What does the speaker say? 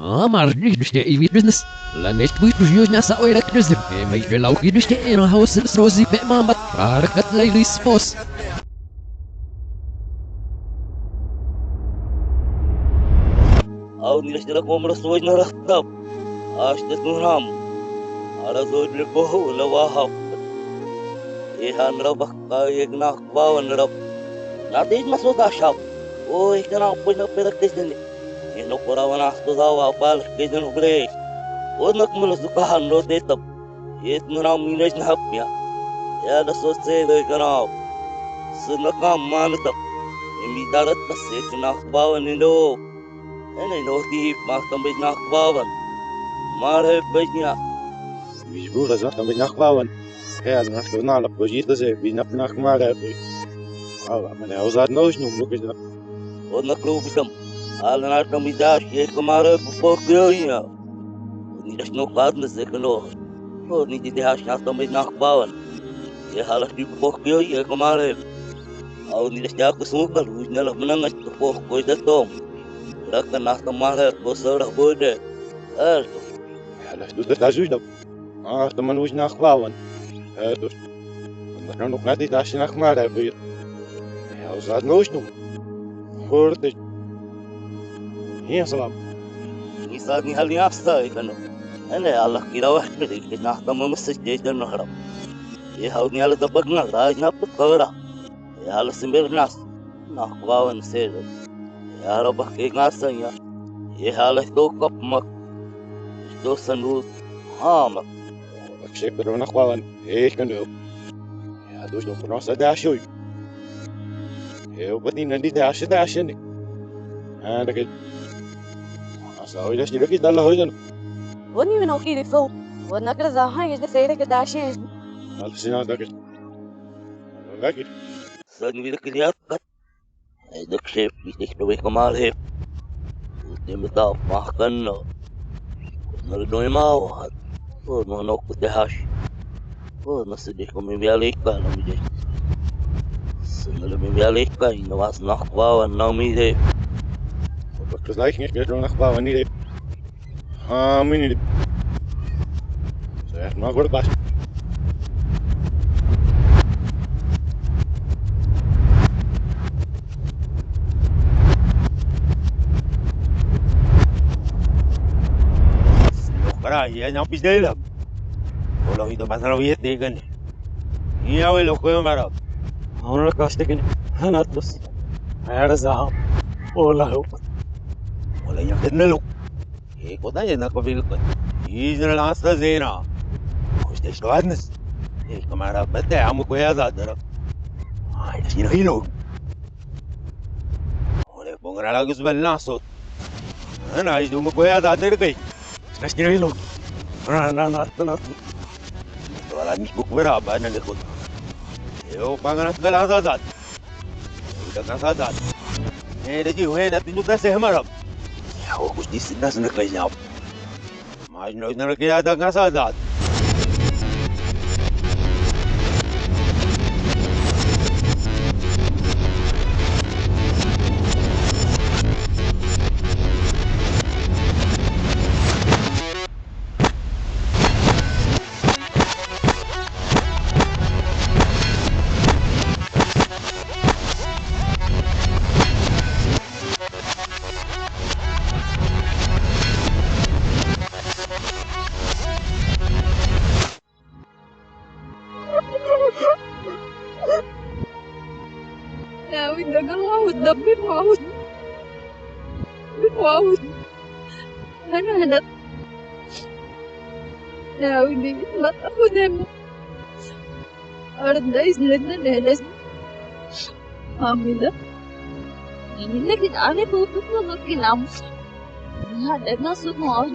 maar niet dus de eeuwig business. Lan is het dus nasa oor het dus de mij veel ook dus de in house is rosie bij mama. Maar het leidt spos. أو نشترك ومرس وجنا رخطب أشتت نرام على زود لبوه لواهب إيه نربك كايقنا باون نرب ناديج مسوق أشاب أو إحنا أبونا بدك تجني إنه قرانا أخذوا أبال كجنو بريش ونكمل سكان لو تيتب إتنا مينش نحبيا يا دسوس سيدو كناو سنكام مانتب إميدارت بس إحنا باون نلو أنا نوتي ما تنبج نخباون ما رأي بجنيا مجبور أزمت من نخباون هذا نحن نعرف بجيت زي بينبناك ما رأي من أوزاد نوش نملك جنا ونكلو بسم على نار ميداش يك ما رأي بفوقيا ونيش نقاد نسكنو ونيجي تهاش نحن نخباون يحالش بفوقيا يك ما رأي أو نيش جاك سوكر وجنا لبنان تفوق كويس توم لكن نحن ما رأي بصير بوده حلاش دوت تاجوجنا تمن وجنا نخباون هذا نحن نقادي تاش نخما رأي أوزاد نوش نم خورتش هي سلام يساعدني هل يافسا كانوا أنا الله كده واحد بدي نحن ما مسجد النهرب يهودني على دبقنا راج نبض كورا يا على سمير ناس نخباون سيد يا رب كيك ناسا يا على توقف مك دو سنوس هامك أكشف بدون نخباون إيش كانوا يا دوش نقول ناس داشوي وبدي ندي داشني أنا كده أسوي ليش نبكي ده الله هيدا وني من أخيري فوق ونقرأ زهاي يجد سيرك داشين هذا سنة ده كده لكن سنوي لك الياقة هيدك شيف يتكتوي كمال هيف وتمتاف محكنا نردوي ماوهد ونوك تهاش ونسديكم يبياليك أنا مجيش سنلم يبياليك إنه واس نخبا ونومي هيف بس لايك nicht بدون نخبا وني ده مني ده ما قلت باش Ya no pide la. O lo visto pasar bien de que. Y ya lo juego para. Ahora que este que hanatos. Ahora za. Hola lo. Hola ya que no lo. Y coda ya no cobil ko. Y ya la hasta zena. Pues esto adnes. Y cámara bate amo ko ya da dara. Ay, si no hilo. Hola ponga la gus belnaso. Ana ay dumo ko ya da dara kai. Mas ni hilo. أنا ولا مش بكبرها بأنا اللي خد يو بانغنا تقل هذا إذا هذا هنا جي وهنا بينو بس همرب يو مش دي الناس نقل جاب ما إنه نركي هذا ناس هذا يا ودي الله وتدبر وعود وعود أنا يا ودي لا تأخذ همك أرد إذننا لهلس حاملة لكن أنا بوقف لك الأمس هذا الناس ما عاوز